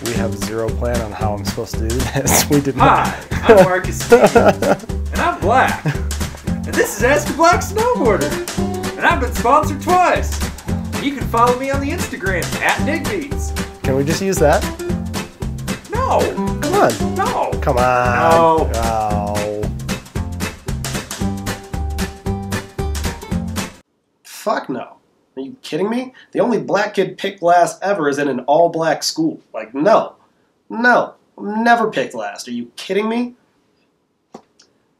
We have zero plan on how I'm supposed to do this. We did not. Hi, I'm Marcus T, and I'm black. And this is Ask a Black Snowboarder. And I've been sponsored twice. You can follow me on the Instagram @DigBeats. Can we just use that? No. Come on. No. Come on. No. Oh. Fuck no. Are you kidding me? The only black kid picked last ever is in an all-black school. Like, no. No. Never picked last. Are you kidding me?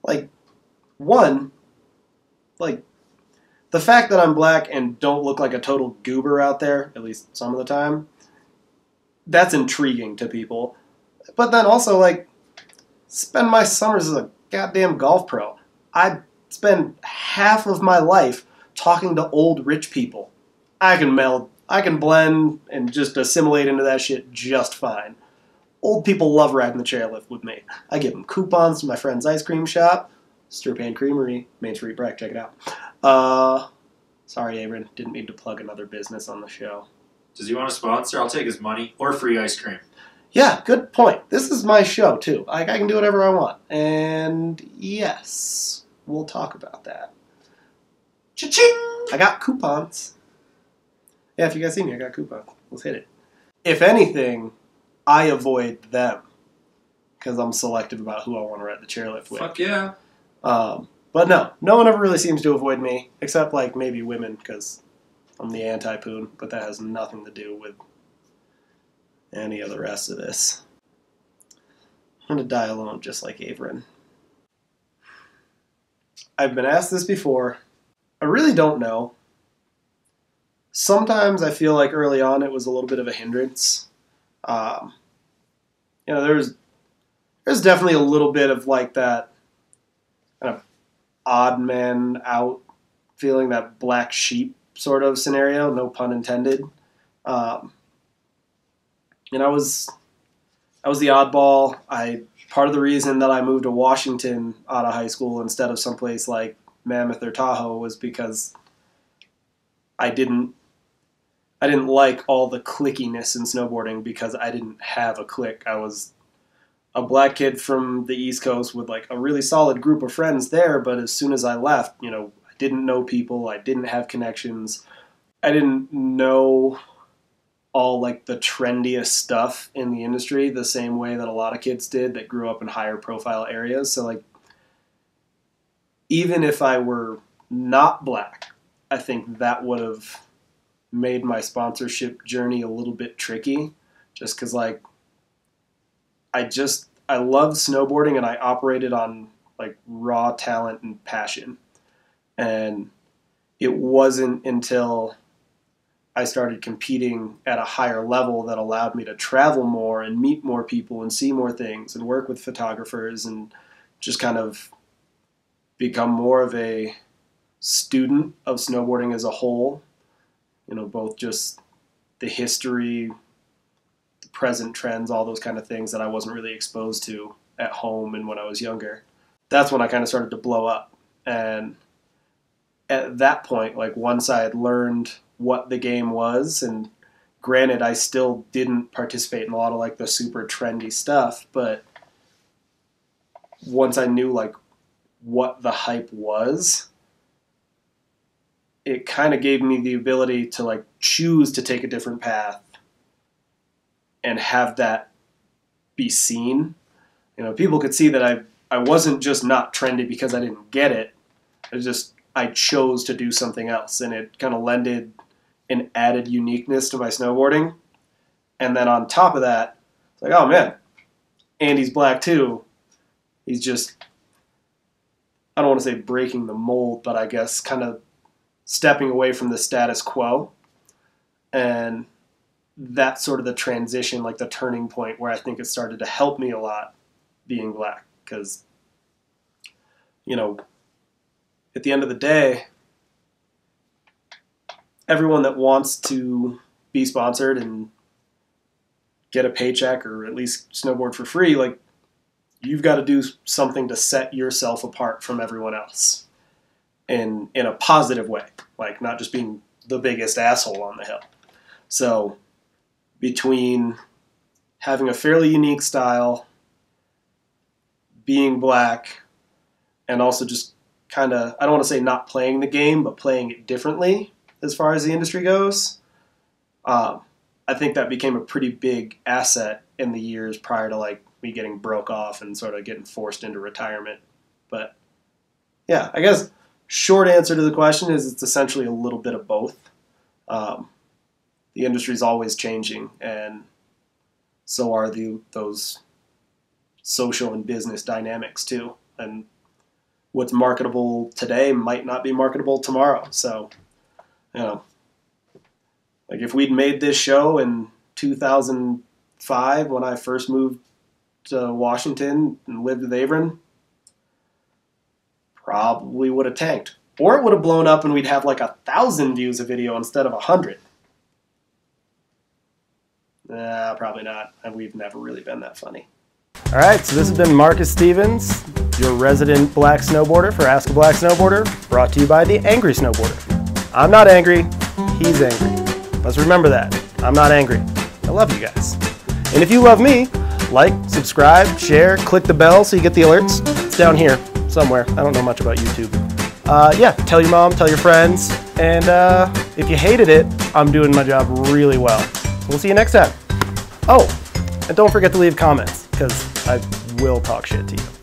Like, one, like, the fact that I'm black and don't look like a total goober out there, at least some of the time, that's intriguing to people. But then also, like, spend my summers as a goddamn golf pro. I spend half of my life talking to old rich people. I can meld, I can blend and just assimilate into that shit just fine. Old people love riding the chairlift with me. I give them coupons to my friend's ice cream shop, Stirpan Creamery, Main Street Breck, check it out. Sorry, Avran, didn't mean to plug another business on the show. Does he want a sponsor? I'll take his money or free ice cream. Yeah, good point. This is my show, too. I can do whatever I want. And yes, we'll talk about that. Cha-ching! I got coupons. Yeah, if you guys see me, I got coupons. Let's hit it. If anything, I avoid them because I'm selective about who I want to ride the chairlift with. Fuck yeah. But no one ever really seems to avoid me, except like maybe women because I'm the anti-poon, but that has nothing to do with any of the rest of this. I'm going to die alone just like Avran. I've been asked this before. I really don't know. Sometimes I feel like early on it was a little bit of a hindrance. There's definitely a little bit of like that kind of odd man out feeling, that black sheep sort of scenario, no pun intended. I was the oddball. Part of the reason that I moved to Washington out of high school instead of someplace like Mammoth or Tahoe was because I didn't like all the clickiness in snowboarding because I didn't have a clique. I was a black kid from the East Coast with like a really solid group of friends there, but as soon as I left, I didn't know people, I didn't have connections, I didn't know all like the trendiest stuff in the industry the same way that a lot of kids did that grew up in higher profile areas. So like, even if I were not black, I think that would have made my sponsorship journey a little bit tricky just because like I love snowboarding and I operated on like raw talent and passion. And it wasn't until I started competing at a higher level that allowed me to travel more and meet more people and see more things and work with photographers and just kind of become more of a student of snowboarding as a whole. Both just the history, the present trends, all those kind of things that I wasn't really exposed to at home and when I was younger. That's when I kind of started to blow up. And at that point, like once I had learned what the game was, and granted I still didn't participate in a lot of like the super trendy stuff, but once I knew like what the hype was, it kind of gave me the ability to like choose to take a different path and have that be seen. People could see that I wasn't just not trendy because I didn't get it. I chose to do something else, and it kind of lended an added uniqueness to my snowboarding. And then on top of that, it's like, oh man, Andy's black too. He's just, I don't want to say breaking the mold, but I guess kind of stepping away from the status quo. And that's sort of the transition, like the turning point where I think it started to help me a lot being black. Because, at the end of the day, everyone that wants to be sponsored and get a paycheck or at least snowboard for free, like, you've got to do something to set yourself apart from everyone else in a positive way, like not just being the biggest asshole on the hill. So between having a fairly unique style, being black, and also just kind of, I don't want to say not playing the game, but playing it differently as far as the industry goes. I think that became a pretty big asset in the years prior to like me getting broke off and sort of getting forced into retirement. But yeah, I guess short answer to the question is it's essentially a little bit of both. The industry is always changing, and so are those social and business dynamics too. And what's marketable today might not be marketable tomorrow. So, you know, like if we'd made this show in 2005 when I first moved to Washington and lived with Avran, probably would have tanked. Or it would have blown up and we'd have like 1,000 views a video instead of 100. Probably not. And we've never really been that funny. All right, so this has been Marcus Stevens, your resident black snowboarder for Ask a Black Snowboarder, brought to you by the Angry Snowboarder. I'm not angry, he's angry. Let's remember that. I'm not angry. I love you guys. And if you love me, like, subscribe, share, click the bell so you get the alerts. It's down here somewhere. I don't know much about YouTube. Yeah, tell your mom, tell your friends, and if you hated it, I'm doing my job really well. We'll see you next time. Oh, and don't forget to leave comments, because I will talk shit to you.